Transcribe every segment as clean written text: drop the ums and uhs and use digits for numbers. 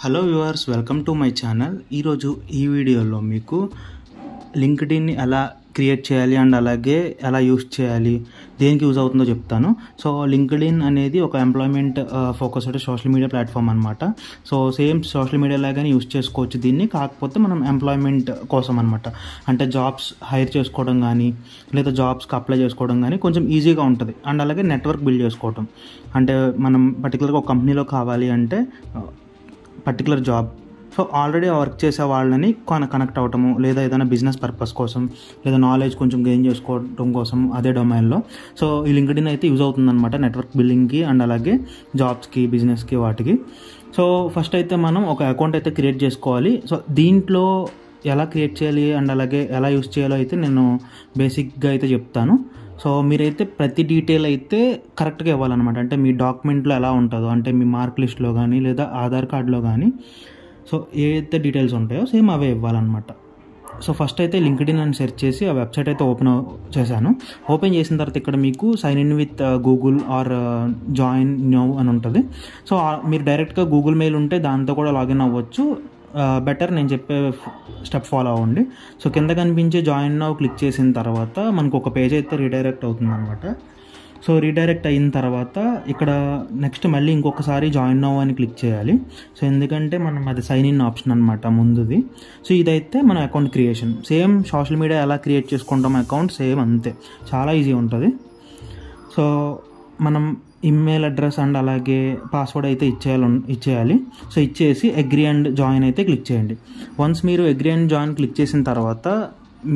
Hello viewers, welcome to my channel. ఈరోజు ఈ వీడియోలో మీకు లింక్డ్ఇన్ ఎలా క్రియేట్ చేయాలి అండ్ అలాగే ఎలా యూస్ చేయాలి, దేనికి యూజ్ అవుతుందో చెప్తాను. సో లింక్డ్ఇన్ అనేది ఒక employment focused social media platform అనమాట. సో సేమ్ సోషల్ మీడియా లాగానే యూస్ చేసుకోవచ్చు దీన్ని, కాకపోతే మనం ఎంప్లాయ్మెంట్ కోసం అనమాట. అంటే జాబ్స్ హైర్ చేసుకోవడం కానీ లేదా జాబ్స్కి అప్లై చేసుకోవడం కానీ కొంచెం ఈజీగా ఉంటుంది. అండ్ అలాగే నెట్వర్క్ బిల్డ్ చేసుకోవడం, అంటే మనం పర్టికులర్గా ఒక కంపెనీలో కావాలి అంటే particular job, so already work చేసే వాళ్ళని కనెక్ట్ అవ్వటము, లేదా ఏదైనా బిజినెస్ పర్పస్ కోసం లేదా నాలెడ్జ్ కొంచెం గెయిన్ చేసుకోవడం కోసం అదే డొమైన్లో. సో ఈ లింక్డ్ఇన్ అయితే యూజ్ అవుతుందన్నమాట నెట్వర్క్ బిల్డింగ్కి అండ్ అలాగే జాబ్స్కి, బిజినెస్కి, వాటికి. సో ఫస్ట్ అయితే మనం ఒక అకౌంట్ అయితే క్రియేట్ చేసుకోవాలి. సో దీంట్లో ఎలా క్రియేట్ చేయాలి అండ్ అలాగే ఎలా యూజ్ చేయాలో అయితే నేను బేసిక్గా అయితే చెప్తాను. సో మీరైతే ప్రతి డీటెయిల్ అయితే కరెక్ట్గా ఇవ్వాలన్నమాట. అంటే మీ డాక్యుమెంట్లో ఎలా ఉంటుందో, అంటే మీ మార్క్ లిస్ట్లో కానీ లేదా ఆధార్ కార్డులో కానీ సో ఏదైతే డీటెయిల్స్ ఉంటాయో సేమ్ అవే ఇవ్వాలన్నమాట. సో ఫస్ట్ అయితే లింక్డ్ఇన్ అని సెర్చ్ చేసి ఆ వెబ్సైట్ అయితే ఓపెన్ చేశాను. ఓపెన్ చేసిన తర్వాత ఇక్కడ మీకు sign in with Google or join now అని ఉంటుంది. సో మీరు డైరెక్ట్గా గూగుల్ మెయిల్ ఉంటే దాంతో కూడా లాగిన్ అవ్వచ్చు. బెటర్ నేను చెప్పే స్టెప్ ఫాలో అవ్వండి. సో కింద కనిపించే జాయిన్ నౌ క్లిక్ చేసిన తర్వాత మనకు ఒక పేజ్ అయితే రీడైరెక్ట్ అవుతుంది అనమాట. సో రీడైరెక్ట్ అయిన తర్వాత ఇక్కడ నెక్స్ట్ మళ్ళీ ఇంకొకసారి జాయిన్ నౌ అని క్లిక్ చేయాలి. సో ఎందుకంటే మనం అది సైన్ ఇన్ ఆప్షన్ అనమాట ముందుది. సో ఇదైతే మన account creation. Same social media ఎలా క్రియేట్ చేసుకుంటాం అకౌంట్ సేమ్ అంతే, చాలా ఈజీ ఉంటుంది. సో మనం ఈమెయిల్ అడ్రస్ అండ్ అలాగే పాస్వర్డ్ అయితే ఇచ్చేయాలి. సో ఇచ్చేసి అగ్రీ అండ్ జాయిన్ అయితే క్లిక్ చేయండి. వన్స్ మీరు అగ్రీ అండ్ జాయిన్ క్లిక్ చేసిన తర్వాత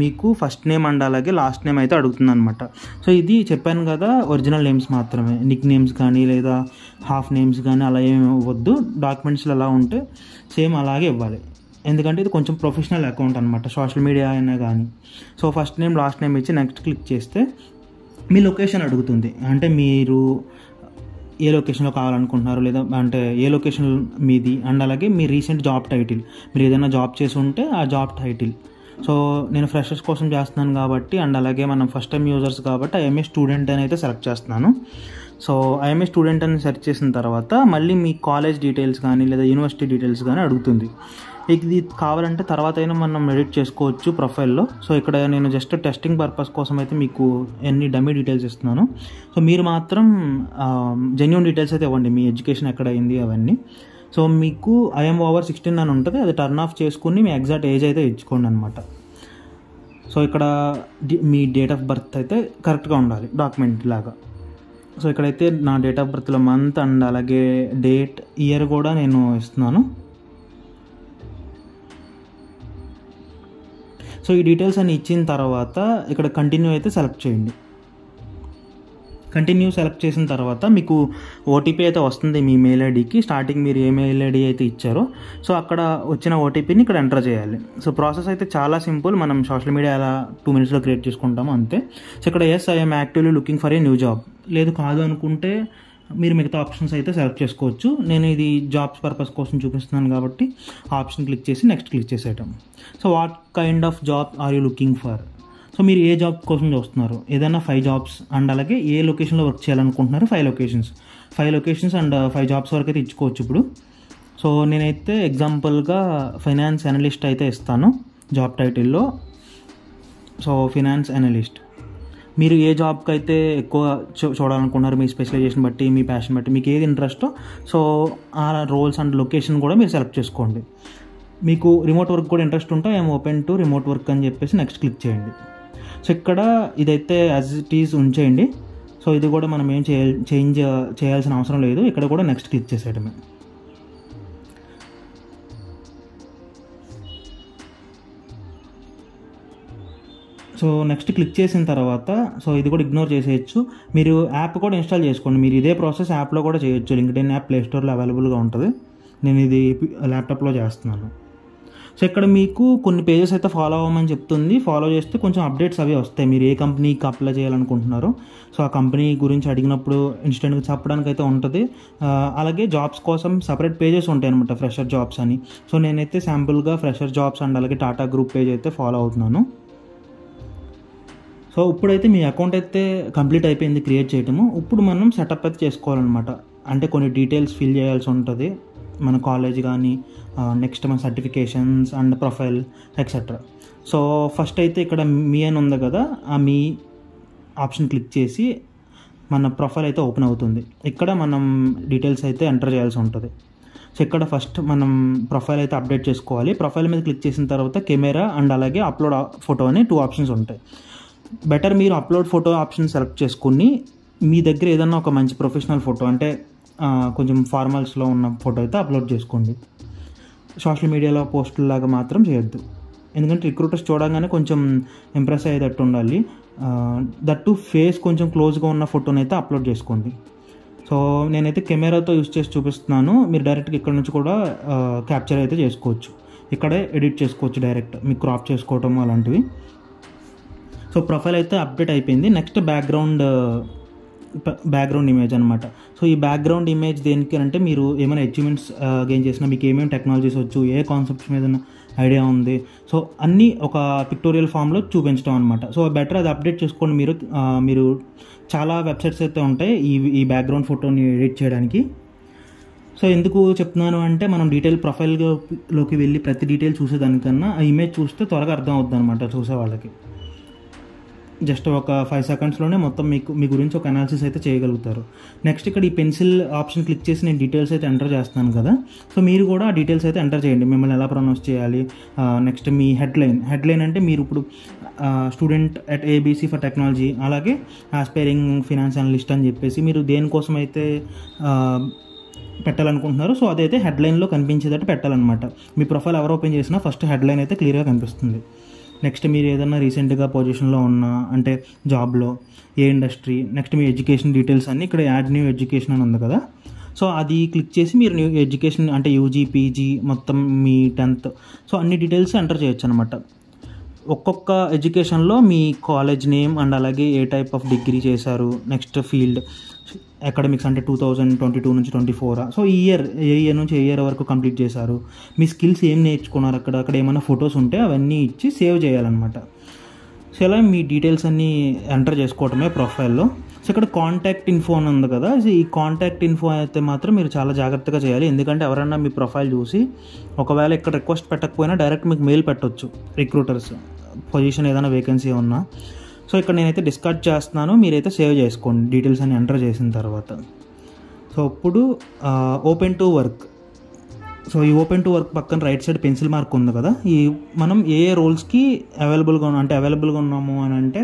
మీకు ఫస్ట్ నేమ్ అండ్ అలాగే లాస్ట్ నేమ్ అయితే అడుగుతుంది అనమాట. సో ఇది చెప్పాను కదా, ఒరిజినల్ నేమ్స్ మాత్రమే, నిక్ నేమ్స్ కానీ లేదా హాఫ్ నేమ్స్ కానీ అలా ఏమి ఇవ్వద్దు. డాక్యుమెంట్స్లో ఎలా ఉంటే సేమ్ అలాగే ఇవ్వాలి, ఎందుకంటే ఇది కొంచెం ప్రొఫెషనల్ అకౌంట్ అనమాట, సోషల్ మీడియా అయినా కానీ. So first name last name ఇచ్చి నెక్స్ట్ క్లిక్ చేస్తే మీ లొకేషన్ అడుగుతుంది. అంటే మీరు ఏ లొకేషన్లో కావాలనుకుంటున్నారు, లేదా అంటే ఏ లొకేషన్ మీది, అండ్ అలాగే మీ రీసెంట్ జాబ్ టైటిల్, మీరు ఏదైనా జాబ్ చేసి ఉంటే ఆ జాబ్ టైటిల్. సో నేను ఫ్రెషర్స్ కోసం చేస్తున్నాను కాబట్టి అండ్ అలాగే మనం ఫస్ట్ టైం యూజర్స్ కాబట్టి ఐఎంఏ స్టూడెంట్ అని అయితే సెలెక్ట్ చేస్తున్నాను. సో ఐఎంఏ స్టూడెంట్ అని సెర్చ్ చేసిన తర్వాత మళ్ళీ మీ కాలేజ్ డీటెయిల్స్ కానీ లేదా యూనివర్సిటీ డీటెయిల్స్ కానీ అడుగుతుంది. ఇది కావాలంటే తర్వాత అయినా మనం ఎడిట్ చేసుకోవచ్చు ప్రొఫైల్లో. సో ఇక్కడ నేను జస్ట్ టెస్టింగ్ పర్పస్ కోసం అయితే మీకు ఎన్ని డమ్మీ డీటెయిల్స్ ఇస్తున్నాను. సో మీరు మాత్రం జెన్యూన్ డీటెయిల్స్ అయితే ఇవ్వండి, మీ ఎడ్యుకేషన్ ఎక్కడ అయింది అవన్నీ. సో మీకు ఐఎమ్ ఓవర్ 16 అని ఉంటుంది, అది టర్న్ ఆఫ్ చేసుకుని మీ ఎగ్జాక్ట్ ఏజ్ అయితే ఇచ్చుకోండి అనమాట. సో ఇక్కడ మీ డేట్ ఆఫ్ బర్త్ అయితే కరెక్ట్గా ఉండాలి డాక్యుమెంట్ లాగా. సో ఇక్కడైతే నా డేట్ ఆఫ్ బర్త్లో మంత్ అండ్ అలాగే డేట్, ఇయర్ కూడా నేను ఇస్తున్నాను. సో ఈ డీటెయిల్స్ అని ఇచ్చిన తర్వాత ఇక్కడ కంటిన్యూ అయితే సెలెక్ట్ చేయండి. కంటిన్యూ సెలెక్ట్ చేసిన తర్వాత మీకు ఓటీపీ అయితే వస్తుంది మీ మెయిల్ ఐడికి. స్టార్టింగ్ మీరు ఏ మెయిల్ ఐడి అయితే ఇచ్చారో సో అక్కడ వచ్చిన ఓటీపీని ఇక్కడ ఎంటర్ చేయాలి. సో ప్రాసెస్ అయితే చాలా సింపుల్, మనం సోషల్ మీడియా ఎలా 2 minutesలో క్రియేట్ చేసుకుంటామో అంతే. సో ఇక్కడ yes I'm actively looking for a new job, లేదు కాదు అనుకుంటే మీరు మిగతా ఆప్షన్స్ అయితే సెలెక్ట్ చేసుకోవచ్చు. నేను ఇది జాబ్స్ పర్పస్ కోసం చూపిస్తున్నాను కాబట్టి ఆప్షన్ క్లిక్ చేసి నెక్స్ట్ క్లిక్ చేసేయటం. So what kind of job are you looking for, so మీరు ఏ జాబ్ కోసం చూస్తున్నారు, ఏదైనా 5 jobs అండ్ అలాగే ఏ లొకేషన్లో వర్క్ చేయాలనుకుంటున్నారు 5 లొకేషన్స్ అండ్ 5 jobs వరకు అయితే ఇచ్చుకోవచ్చు ఇప్పుడు. సో నేనైతే ఎగ్జాంపుల్గా ఫైనాన్స్ అనలిస్ట్ అయితే ఇస్తాను జాబ్ టైటిల్లో. సో ఫైనాన్స్ అనలిస్ట్, మీరు ఏ జాబ్కి అయితే ఎక్కువ చూడాలనుకుంటున్నారు, మీ స్పెషలైజేషన్ బట్టి, మీ ప్యాషన్ బట్టి, మీకు ఏది ఇంట్రెస్టో సో ఆ రోల్స్ అండ్ లొకేషన్ కూడా మీరు సెలెక్ట్ చేసుకోండి. మీకు రిమోట్ వర్క్ కూడా ఇంట్రెస్ట్ ఉంటే I'm open to remote work అని చెప్పేసి నెక్స్ట్ క్లిక్ చేయండి. సో ఇక్కడ ఇదైతే యాజ్ ఇట్ ఈజ్ ఉంచేయండి. సో ఇది కూడా మనం ఏం చేంజ్ చేయాల్సిన అవసరం లేదు. ఇక్కడ కూడా నెక్స్ట్ క్లిక్ చేసేయడమే. సో నెక్స్ట్ క్లిక్ చేసిన తర్వాత సో ఇది కూడా ఇగ్నోర్ చేసేయచ్చు. మీరు యాప్ కూడా ఇన్స్టాల్ చేసుకోండి. మీరు ఇదే ప్రాసెస్ యాప్లో కూడా చేయొచ్చు. లింక్డ్ఇన్ యాప్ ప్లేస్టోర్లో అవైలబుల్గా ఉంటుంది. నేను ఇది ల్యాప్టాప్లో చేస్తున్నాను. సో ఇక్కడ మీకు కొన్ని పేజెస్ అయితే ఫాలో అవ్వమని చెప్తుంది. ఫాలో చేస్తే కొంచెం అప్డేట్స్ అవి వస్తాయి, మీరు ఏ కంపెనీకి అప్లై చేయాలనుకుంటున్నారో సో ఆ కంపెనీ గురించి అడిగినప్పుడు ఇన్స్టెంట్గా చెప్పడానికి అయితే ఉంటుంది. అలాగే జాబ్స్ కోసం సపరేట్ పేజెస్ ఉంటాయి అనమాట, ఫ్రెషర్ జాబ్స్ అని. సో నేనైతే శాంపుల్గా ఫ్రెషర్ జాబ్స్ అండ్ అలాగే టాటా గ్రూప్ పేజ్ అయితే ఫాలో అవుతున్నాను. సో ఇప్పుడైతే మీ అకౌంట్ అయితే కంప్లీట్ అయిపోయింది క్రియేట్ చేయటము. ఇప్పుడు మనం సెటప్ అయితే చేసుకోవాలన్నమాట. అంటే కొన్ని డీటెయిల్స్ ఫిల్ చేయాల్సి ఉంటుంది. మన కాలేజ్ కానీ, నెక్స్ట్ మన certifications and profile etcetera. So first అయితే ఇక్కడ మీ అని ఉంది కదా, ఆ మీ ఆప్షన్ క్లిక్ చేసి మన ప్రొఫైల్ అయితే ఓపెన్ అవుతుంది. ఇక్కడ మనం డీటెయిల్స్ అయితే ఎంటర్ చేయాల్సి ఉంటుంది. సో ఇక్కడ ఫస్ట్ మనం ప్రొఫైల్ అయితే అప్డేట్ చేసుకోవాలి. ప్రొఫైల్ మీద క్లిక్ చేసిన తర్వాత కెమెరా అండ్ అలాగే అప్లోడ్ ఫోటో అని 2 ఆప్షన్స్ ఉంటాయి. బెటర్ మీరు అప్లోడ్ ఫోటో ఆప్షన్ సెలెక్ట్ చేసుకుని మీ దగ్గర ఏదన్నా ఒక మంచి ప్రొఫెషనల్ ఫోటో, అంటే కొంచెం ఫార్మల్స్లో ఉన్న ఫోటో అయితే అప్లోడ్ చేసుకోండి. సోషల్ మీడియాలో పోస్టులాగా మాత్రం చేయొద్దు, ఎందుకంటే రిక్రూటర్స్ చూడగానే కొంచెం ఇంప్రెస్ అయ్యేటట్టు ఉండాలి. దట్టు ఫేస్ కొంచెం క్లోజ్గా ఉన్న ఫోటోని అయితే అప్లోడ్ చేసుకోండి. సో నేనైతే కెమెరాతో యూస్ చేసి చూపిస్తున్నాను. మీరు డైరెక్ట్గా ఇక్కడ నుంచి కూడా క్యాప్చర్ అయితే చేసుకోవచ్చు, ఇక్కడే ఎడిట్ చేసుకోవచ్చు డైరెక్ట్, మీకు క్రాప్ చేసుకోవటం అలాంటివి. సో ప్రొఫైల్ అయితే అప్డేట్ అయిపోయింది. నెక్స్ట్ బ్యాక్గ్రౌండ్ ఇమేజ్ అనమాట. సో ఈ బ్యాక్గ్రౌండ్ ఇమేజ్ దేనికి అంటే మీరు ఏమైనా అచీవ్మెంట్స్ గెయిన్ చేసినా, మీకు ఏమేమి టెక్నాలజీస్ వచ్చు, ఏ కాన్సెప్ట్స్ మీద ఐడియా ఉంది, సో అన్నీ ఒక పిక్టోరియల్ ఫామ్లో చూపించడం అనమాట. సో బెటర్ అది అప్డేట్ చేసుకోండి. మీరు చాలా వెబ్సైట్స్ అయితే ఉంటాయి ఈ బ్యాక్గ్రౌండ్ ఫోటోని ఎడిట్ చేయడానికి. సో ఎందుకు చెప్తున్నాను అంటే మనం ప్రొఫైల్లోకి వెళ్ళి ప్రతి డీటెయిల్ చూసేదానికన్నా ఆ ఇమేజ్ చూస్తే త్వరగా అర్థం అవుతుంది అనమాట చూసే వాళ్ళకి. జస్ట్ ఒక 5 సెకండ్స్లోనే మొత్తం మీ గురించి ఒక అనాలిసిస్ అయితే చేయగలుగుతారు. నెక్స్ట్ ఇక్కడ ఈ పెన్సిల్ ఆప్షన్ క్లిక్ చేసి నేను డీటెయిల్స్ అయితే ఎంటర్ చేస్తున్నాను కదా. సో మీరు కూడా ఆ డీటెయిల్స్ అయితే ఎంటర్ చేయండి, మిమ్మల్ని ఎలా ప్రొనౌన్స్ చేయాలి. నెక్స్ట్ మీ హెడ్లైన్ అంటే మీరు ఇప్పుడు student at ABC for technology, అలాగే ఆస్పైరింగ్ ఫినాన్స్ అనలిస్ట్ అని చెప్పేసి మీరు దేనికోసం అయితే పెట్టాలనుకుంటున్నారు, సో అదైతే హెడ్లైన్లో కనిపించేటట్టు పెట్టాలన్నమాట. మీ ప్రొఫైల్ ఎవరు ఓపెన్ చేసినా ఫస్ట్ హెడ్లైన్ అయితే క్లియర్గా కనిపిస్తుంది. నెక్స్ట్ మీరు ఏదైనా రీసెంట్గా పొజిషన్లో ఉన్న, అంటే జాబ్లో ఏ ఇండస్ట్రీ, నెక్స్ట్ మీ ఎడ్యుకేషన్ డీటెయిల్స్ అన్నీ ఇక్కడ యాడ్ న్యూ ఎడ్యుకేషన్ అని ఉంది కదా. సో అది క్లిక్ చేసి మీరు న్యూ ఎడ్యుకేషన్ అంటే UG, PG మొత్తం మీ 10th, సో అన్ని డీటెయిల్స్ ఎంటర్ చేయొచ్చు అనమాట. ఒక్కొక్క ఎడ్యుకేషన్లో మీ కాలేజ్ నేమ్ అండ్ అలాగే ఏ టైప్ ఆఫ్ డిగ్రీ చేశారు, నెక్స్ట్ ఫీల్డ్ అకాడమిక్స్ అంటే 2022 నుంచి 24, సో ఏ ఇయర్ నుంచి ఏ ఇయర్ వరకు కంప్లీట్ చేశారు, మీ స్కిల్స్ ఏం నేర్చుకున్నారు, అక్కడ ఏమైనా ఫొటోస్ ఉంటే అవన్నీ ఇచ్చి సేవ్ చేయాలన్నమాట. సో ఇలా మీ డీటెయిల్స్ అన్నీ ఎంటర్ చేసుకోవటమే ప్రొఫైల్లో. సో ఇక్కడ కాంటాక్ట్ ఇన్ఫో అని ఉంది కదా, సో ఈ కాంటాక్ట్ ఇన్ఫో అయితే మాత్రం మీరు చాలా జాగ్రత్తగా చేయాలి. ఎందుకంటే ఎవరైనా మీ ప్రొఫైల్ చూసి ఒకవేళ ఇక్కడ రిక్వెస్ట్ పెట్టకపోయినా డైరెక్ట్ మీకు మెయిల్ పెట్టవచ్చు రిక్రూటర్స్, పొజిషన్ ఏదైనా వేకెన్సీ ఉన్నా. సో ఇక్కడ నేనైతే డిస్కార్డ్ చేస్తున్నాను, మీరైతే సేవ్ చేసుకోండి డీటెయిల్స్ అని ఎంటర్ చేసిన తర్వాత. సో ఇప్పుడు ఓపెన్ టు వర్క్. సో ఈ ఓపెన్ టు వర్క్ పక్కన రైట్ సైడ్ పెన్సిల్ మార్క్ ఉంది కదా, మనం ఏ రోల్స్కి అవైలబుల్గా ఉన్నాము అని అంటే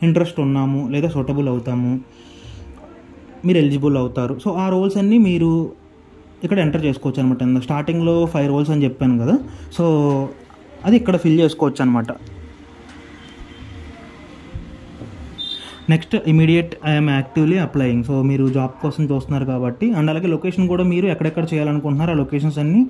ఇంట్రెస్ట్ ఉన్నాము లేదా సూటబుల్ అవుతాము, మీరు ఎలిజిబుల్ అవుతారు. సో ఆ రోల్స్ అన్నీ మీరు ఇక్కడ ఎంటర్ చేసుకోవచ్చు అనమాట. స్టార్టింగ్లో 5 రోల్స్ అని చెప్పాను కదా, సో అది ఇక్కడ ఫిల్ చేసుకోవచ్చు అనమాట. Next immediate I'm actively applying. So మీరు జాబ్ కోసం చూస్తున్నారు కాబట్టి, అండ్ అలాగే లొకేషన్ కూడా మీరు ఎక్కడెక్కడ చేయాలనుకుంటున్నారు ఆ లొకేషన్స్ అన్నీ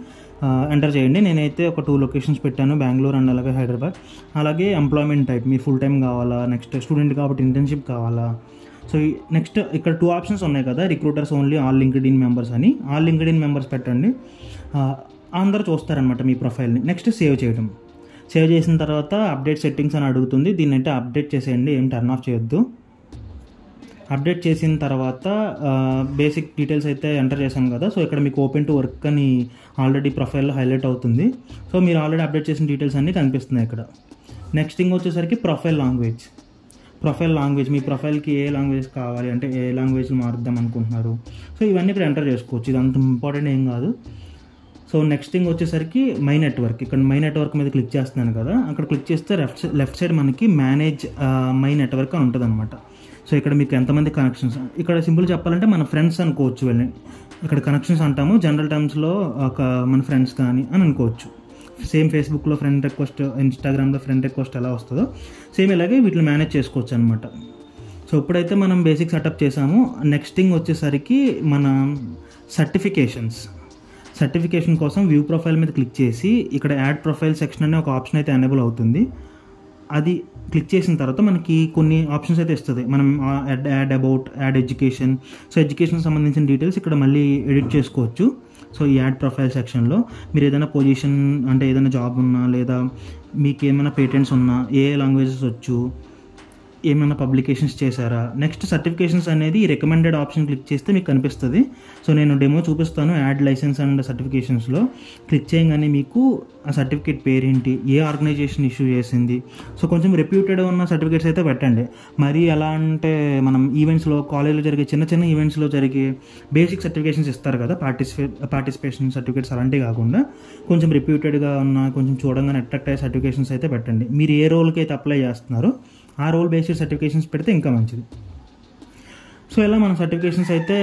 ఎంటర్ చేయండి. నేనైతే ఒక 2 లొకేషన్స్ పెట్టాను, బెంగళూరు అండ్ అలాగే హైదరాబాద్. అలాగే ఎంప్లాయ్మెంట్ టైప్, మీరు ఫుల్ టైం కావాలా, నెక్స్ట్ స్టూడెంట్ కాబట్టి ఇంటర్న్షిప్ కావాలా. సో నెక్స్ట్ ఇక్కడ 2 ఆప్షన్స్ ఉన్నాయి కదా, recruiters only, all LinkedIn members అని. ఆల్ లింక్డ్ఇన్ మెంబర్స్ పెట్టండి, అందరూ చూస్తారనమాట మీ ప్రొఫైల్ని. నెక్స్ట్ సేవ్ చేయడం. సేవ్ చేసిన తర్వాత అప్డేట్ సెట్టింగ్స్ అని అడుగుతుంది, దీన్ని అయితే అప్డేట్ చేసేయండి, ఏం టర్న్ ఆఫ్ చేయొద్దు. అప్డేట్ చేసిన తర్వాత బేసిక్ డీటెయిల్స్ అయితే ఎంటర్ చేశాం కదా, సో ఇక్కడ మీకు ఓపెన్ టు వర్క్ అని ఆల్రెడీ ప్రొఫైల్లో హైలైట్ అవుతుంది. సో మీరు ఆల్రెడీ అప్డేట్ చేసిన డీటెయిల్స్ అన్నీ కనిపిస్తున్నాయి ఇక్కడ. నెక్స్ట్ థింగ్ వచ్చేసరికి ప్రొఫైల్ లాంగ్వేజ్, మీ ప్రొఫైల్కి ఏ లాంగ్వేజ్ కావాలి అంటే ఏ లాంగ్వేజ్ మారుద్దాం అనుకుంటున్నారు, సో ఇవన్నీ ఇక్కడ ఎంటర్ చేసుకోవచ్చు, ఇది అంత ఇంపార్టెంట్ ఏం కాదు. సో నెక్స్ట్ థింగ్ వచ్చేసరికి మై నెట్వర్క్. ఇక్కడ మై నెట్వర్క్ మీద క్లిక్ చేస్తున్నాను కదా, అక్కడ క్లిక్ చేస్తే లెఫ్ట్ సైడ్ మనకి మేనేజ్ మై నెట్వర్క్ అని ఉంటుంది అనమాట. సో ఇక్కడ మీకు ఎంతమంది కనెక్షన్స్, ఇక్కడ సింపుల్ చెప్పాలంటే మన ఫ్రెండ్స్ అనుకోవచ్చు, వెళ్ళి ఇక్కడ కనెక్షన్స్ అంటాము, జనరల్ టర్మ్స్లో ఒక మన ఫ్రెండ్స్ కానీ అని అనుకోవచ్చు. సేమ్ ఫేస్బుక్లో ఫ్రెండ్ రిక్వెస్ట్, ఇన్స్టాగ్రామ్లో ఫ్రెండ్ రిక్వెస్ట్ ఎలా వస్తుందో సేమ్ ఇలాగే వీటిని మేనేజ్ చేసుకోవచ్చు అనమాట. సో ఇప్పుడైతే మనం బేసిక్ సెటప్ చేసాము. నెక్స్ట్ థింగ్ వచ్చేసరికి మన సర్టిఫికేషన్ కోసం వ్యూ ప్రొఫైల్ మీద క్లిక్ చేసి ఇక్కడ యాడ్ ప్రొఫైల్ సెక్షన్ అనే ఒక ఆప్షన్ అయితే ఎనేబుల్ అవుతుంది. అది క్లిక్ చేసిన తర్వాత మనకి కొన్ని ఆప్షన్స్ అయితే ఇస్తుంది. మనం add about, add education, so education సంబంధించిన డీటెయిల్స్ ఇక్కడ మళ్ళీ ఎడిట్ చేసుకోవచ్చు. సో ఈ యాడ్ ప్రొఫైల్ సెక్షన్లో మీరు ఏదైనా పొజిషన్ అంటే ఏదైనా జాబ్ ఉన్నా, లేదా మీకు ఏమైనా పేటెంట్స్ ఉన్నా, ఏ లాంగ్వేజెస్ వచ్చు, ఏమైనా పబ్లికేషన్స్ చేశారా, నెక్స్ట్ సర్టిఫికేషన్స్ అనేది రికమెండెడ్ ఆప్షన్ క్లిక్ చేస్తే మీకు కనిపిస్తుంది. సో నేను డెమో చూపిస్తాను. యాడ్ లైసెన్స్ అండ్ సర్టిఫికేషన్స్లో క్లిక్ చేయగానే మీకు ఆ సర్టిఫికేట్ పేరేంటి, ఏ ఆర్గనైజేషన్ ఇష్యూ చేసింది, సో కొంచెం రెప్యూటెడ్ ఉన్న సర్టిఫికేట్స్ అయితే పెట్టండి. మరి ఎలా అంటే మనం ఈవెంట్స్లో, కాలేజ్లో జరిగే చిన్న చిన్న ఈవెంట్స్లో జరిగే బేసిక్ సర్టిఫికేషన్స్ ఇస్తారు కదా, పార్టిసిపేషన్ సర్టిఫికేట్స్, అలాంటివి కాకుండా కొంచెం రెప్యూటెడ్గా ఉన్న, కొంచెం చూడంగానే అట్రాక్ట్ అయ్యే సర్టిఫికేషన్స్ అయితే పెట్టండి. మీరు ఏ రోల్కి అయితే అప్లై చేస్తున్నారో ఆ రోల్ బేస్డ్ సర్టిఫికేషన్స్ పెడితే ఇంకా మంచిది. సో ఇలా మనం సర్టిఫికేషన్స్ అయితే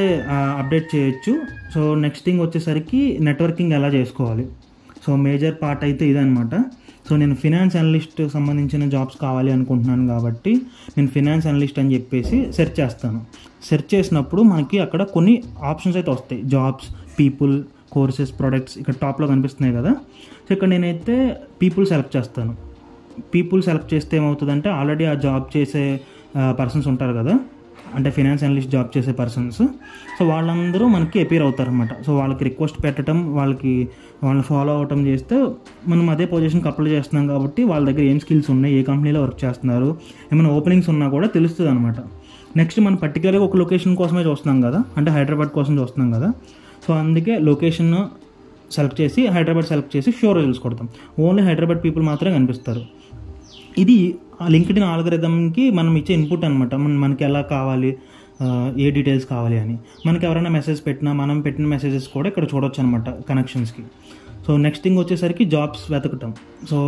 అప్డేట్ చేయొచ్చు. సో నెక్స్ట్ థింగ్ వచ్చేసరికి నెట్వర్కింగ్ ఎలా చేసుకోవాలి. సో మేజర్ పార్ట్ అయితే ఇదనమాట. సో నేను ఫినాన్స్ అనలిస్ట్ సంబంధించిన జాబ్స్ కావాలి అనుకుంటున్నాను కాబట్టి నేను ఫినాన్స్ అనలిస్ట్ అని చెప్పేసి సెర్చ్ చేస్తాను. సెర్చ్ చేసినప్పుడు మనకి అక్కడ కొన్ని ఆప్షన్స్ అయితే వస్తాయి. జాబ్స్, పీపుల్, కోర్సెస్, ప్రొడక్ట్స్ ఇక్కడ టాప్లో కనిపిస్తున్నాయి కదా. సో ఇక్కడ నేనైతే పీపుల్ సెలెక్ట్ చేస్తాను. పీపుల్ సెలెక్ట్ చేస్తే ఏమవుతుందంటే ఆల్రెడీ ఆ జాబ్ చేసే పర్సన్స్ ఉంటారు కదా, అంటే ఫినాన్స్ అనలిస్ట్ జాబ్ చేసే పర్సన్స్. సో వాళ్ళందరూ మనకి అపీర్ అవుతారు అనమాట. సో వాళ్ళకి రిక్వెస్ట్ పెట్టడం, వాళ్ళని ఫాలో అవటం చేస్తే మనం అదే పొజిషన్కి అప్లై చేస్తున్నాం కాబట్టి వాళ్ళ దగ్గర ఏం స్కిల్స్ ఉన్నాయి, ఏ కంపెనీలో వర్క్ చేస్తున్నారు, ఏమైనా ఓపెనింగ్స్ ఉన్నా కూడా తెలుస్తుంది అనమాట. నెక్స్ట్ మనం పర్టికులర్గా ఒక లొకేషన్ కోసమే చూస్తున్నాం కదా, అంటే హైదరాబాద్ కోసం చూస్తున్నాం కదా. సో అందుకే లొకేషన్ సెలెక్ట్ చేసి హైదరాబాద్ సెలెక్ట్ చేసి షోర్ రిజల్ట్స్ కొడతాం. ఓన్లీ హైదరాబాద్ పీపుల్ మాత్రమే కనిపిస్తారు. ఇది లింక్డ్ఇన్ ఆల్గరిథంకి మనం ఇచ్చే ఇన్పుట్ అనమాట. మనకి ఎలా కావాలి, ఏ డీటెయిల్స్ కావాలి అని. మనకి ఎవరైనా మెసేజ్ పెట్టినా మనం పెట్టిన మెసేజెస్ కూడా ఇక్కడ చూడొచ్చు అనమాట కనెక్షన్స్కి. సో నెక్స్ట్ థింగ్ వచ్చేసరికి జాబ్స్ వెతకటం. సో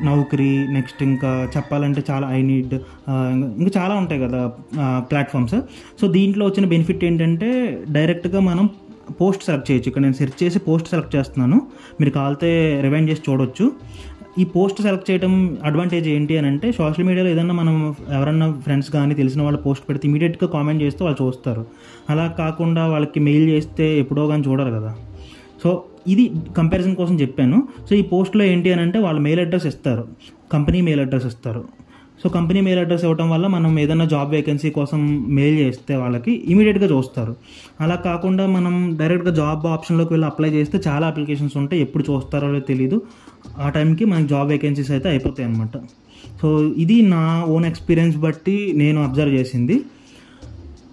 నౌకరీ, నెక్స్ట్ ఇంకా చెప్పాలంటే చాలా ఐనీడ్, ఇంకా చాలా ఉంటాయి కదా ప్లాట్ఫామ్స్. సో దీంట్లో వచ్చిన బెనిఫిట్ ఏంటంటే డైరెక్ట్గా మనం పోస్ట్ సెలెక్ట్ చేయొచ్చు. ఇక్కడ నేను సెర్చ్ చేసి పోస్ట్ సెలెక్ట్ చేస్తున్నాను, మీరు కావాలితే రివైండ్ చేసి చూడొచ్చు. ఈ పోస్ట్ సెలెక్ట్ చేయడం అడ్వాంటేజ్ ఏంటి అని అంటే, సోషల్ మీడియాలో ఏదన్నా మనం ఎవరన్నా ఫ్రెండ్స్ కానీ తెలిసిన వాళ్ళు పోస్ట్ పెడితే ఇమీడియట్గా కామెంట్ చేస్తే వాళ్ళు చూస్తారు. అలా కాకుండా వాళ్ళకి మెయిల్ చేస్తే ఎప్పుడో కానీ చూడరు కదా. సో ఇది కంపారిజన్ కోసం చెప్పాను. సో ఈ పోస్ట్లో ఏంటి అని అంటే వాళ్ళు మెయిల్ అడ్రస్ ఇస్తారు, కంపెనీ మెయిల్ అడ్రస్ ఇస్తారు. సో కంపెనీ మెయిల్ అడ్రస్ ఇవ్వడం వల్ల మనం ఏదైనా జాబ్ వేకెన్సీ కోసం మెయిల్ చేస్తే వాళ్ళకి ఇమీడియట్గా చూస్తారు. అలా కాకుండా మనం డైరెక్ట్గా జాబ్ ఆప్షన్లోకి వెళ్ళి అప్లై చేస్తే చాలా అప్లికేషన్స్ ఉంటాయి, ఎప్పుడు చూస్తారో తెలియదు. ఆ టైంకి మనకి జాబ్ వేకెన్సీస్ అయితే అయిపోతాయి అన్నమాట. సో ఇది నా ఓన్ ఎక్స్పీరియన్స్ బట్టి నేను అబ్జర్వ్ చేసింది.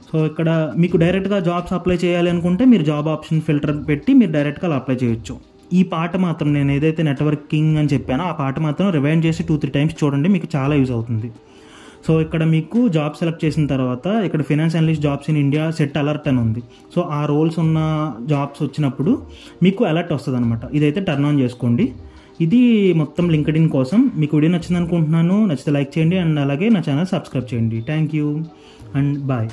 సో ఇక్కడ మీకు డైరెక్ట్గా జాబ్స్ అప్లై చేయాలి అనుకుంటే మీరు జాబ్ ఆప్షన్ ఫిల్టర్ పెట్టి మీరు డైరెక్ట్గా అలా అప్లై చేయొచ్చు. ఈ పాట మాత్రం నేను ఏదైతే నెట్వర్కింగ్ అని చెప్పానో ఆ పాట మాత్రం రివైండ్ చేసి 2-3 టైమ్స్ చూడండి, మీకు చాలా యూజ్ అవుతుంది. సో ఇక్కడ మీకు జాబ్ సెలెక్ట్ చేసిన తర్వాత ఇక్కడ finance analyst jobs in India set alert అని ఉంది. సో ఆ రోల్స్ ఉన్న జాబ్స్ వచ్చినప్పుడు మీకు అలర్ట్ వస్తుంది అనమాట. ఇదైతే టర్న్ ఆన్ చేసుకోండి. ఇది మొత్తం లింక్డ్ఇన్ కోసం. మీకు వీడియో నచ్చింది అనుకుంటున్నాను. నచ్చితే లైక్ చేయండి అండ్ అలాగే నా ఛానల్ సబ్స్క్రైబ్ చేయండి. Thank you and bye.